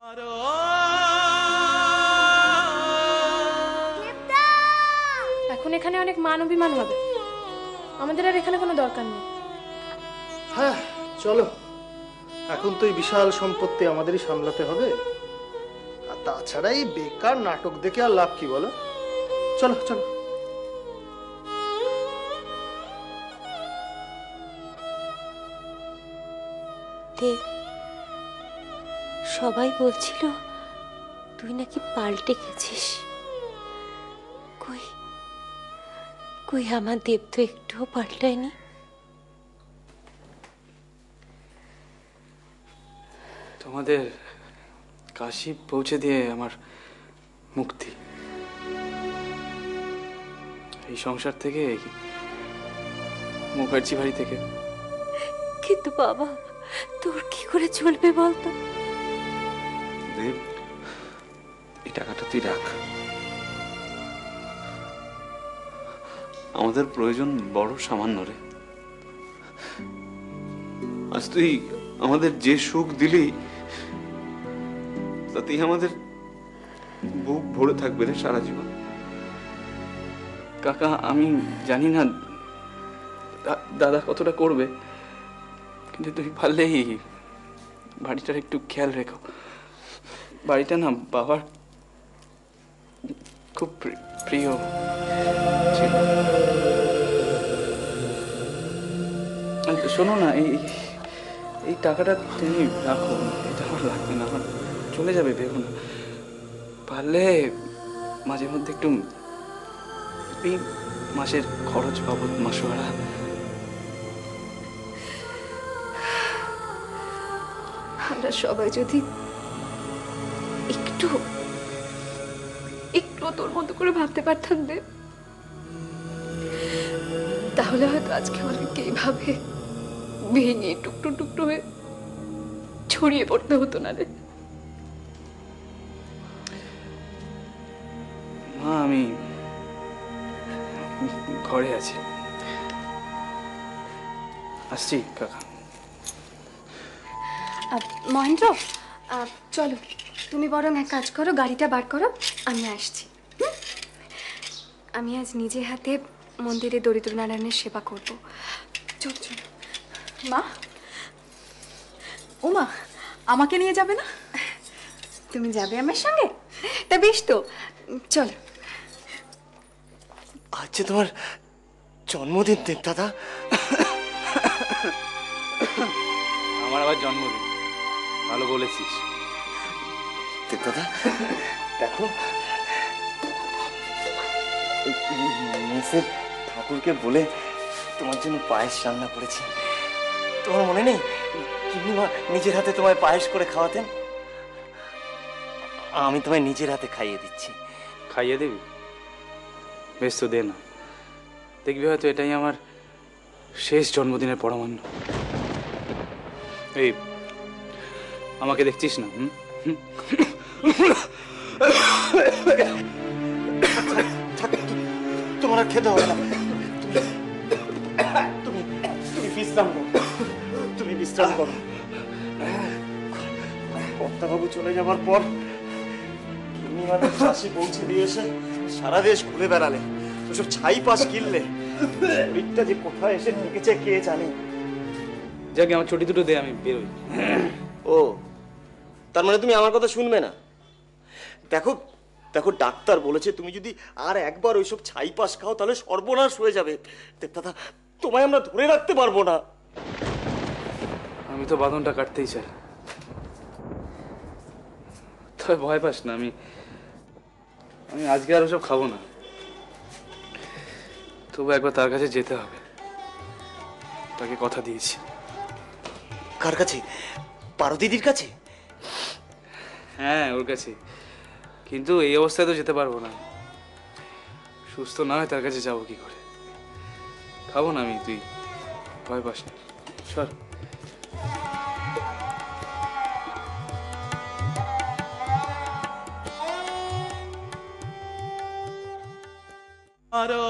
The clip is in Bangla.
এখন এখানে অনেক মান অভিমান হবে, আমাদের আর এখানে কোনো দরকার নেই। হ্যাঁ চলো, এখন তো এই বিশাল সম্পত্তি আমাদেরই সামলাতে হবে, আর তাছাড়া এই বেকার নাটক দেখে আর লাভ কি বলো? চলো চলো। দেব, সবাই বলছিল তুই নাকি পাল্টে গেছিস। কই কই আমার দেব তো একটুও পাল্টায়নি। তোমাদের কাশি পৌঁছে দিয়ে আমার মুক্তি, এই সংসার থেকে, মুখার্জি বাড়ি থেকে। কিন্তু বাবা, তোর কি করে চলবে বলতো? দেব, এই টাকাটা তুই রাখ, আমাদের প্রয়োজন বড় সামান্য রে। আজ তুই আমাদের যে সুখ দিলি তাতেই আমাদের বুক ভরে থাকবে রে সারা জীবন। কাকা, আমি জানি না দাদা কতটা করবে, কিন্তু তুমি পারলেই বাড়িটার একটু খেয়াল রেখো। বাড়িটা না বাবার খুব প্রিয় ছিল। শোনো না, এই টাকাটা তুমি রাখো, এটা আমার লাগবে না, আমার চলে যাবে, ভেবো না। পারলে মাঝে মধ্যে একটু এই মাসের খরচ বাবদ মাসোয়ারা। আমরা সবাই যদি একটু তোর মতো করে ভাবতে পারতাম দেব, তাহলে হয়তো আজকে আমাদেরকে এইভাবে ভেঙে টুকরো টুকরো হয়ে ছড়িয়ে পড়তে হতো না রে। মা, আমি ঘরে আছি, আসছি কাকা। মহেন্দ্র, চলো, তুমি বরং এক কাজ করো, গাড়িটা বার করো, আমি আসছি। আমি আজ নিজে হাতে মন্দিরে দরিদ্র নারায়ণের সেবা করব। চল চল। মা, ও মা, আমাকে নিয়ে যাবে না? তুমি যাবে আমার সঙ্গে? তা বেশ তো, চলো। আজ যে তোমার জন্মদিন দেব দাদা। আমার আবার জন্মদিন, ভালো বলেছিস দেব দাদা। দেখো, মেসের ঠাকুরকে বলে তোমার জন্য পায়েস রান্না করেছি। তোমার মনে নেই কিনিমা নিজের হাতে তোমায় পায়েস করে খাওয়াতেন? আমি তোমায় নিজের হাতে খাইয়ে দিচ্ছি। খাইয়ে দিবি? বেশ তো, দে না, দেখবি হয়তো এটাই আমার শেষ জন্মদিনের পরমান্ন। এই আমাকে দেখছিস না? তোমার আর খেতে হবে না, তুমি বিশ্রাম করো, তুমি বিশ্রাম করো। কর্তাবাবু চলে যাবার পর তুমি আমাদের চাষি পৌঁছে দিয়ে এসে সারা দেশ ঘুরে বেড়ালে, ওসব ছাই পাশ কিনলে, শরীরটা যে কোথায় এসে ঠেকেছে কে জানে। যাকে আমার ছুটি দুটো দে, আমি বেরোই। ও, তার মানে তুমি আমার কথা শুনবে না? দেখো দেখো, ডাক্তার বলেছে তুমি যদি আর একবার ওইসব ছাই পাশ খাও তাহলে সর্বনাশ হয়ে যাবে। দাদা, তোমায় আমরা ধরে রাখতে পারবো না। আমি তো বাঁধনটা কাটতেই চাই, তবে ভয় পাস না, আমি আজকে আর ওসব খাবো না। তবু একবার তার কাছে যেতে হবে, তাকে কথা দিয়েছি। কার কাছে? পারদিদির কাছে? হ্যাঁ, ওর কাছে, কিন্তু এই অবস্থায় তো যেতে পারবো না। সুস্থ না হয় তার কাছে যাবো কি করে? খাবো না আমি, তুই ভয় পাস না, সর। আরো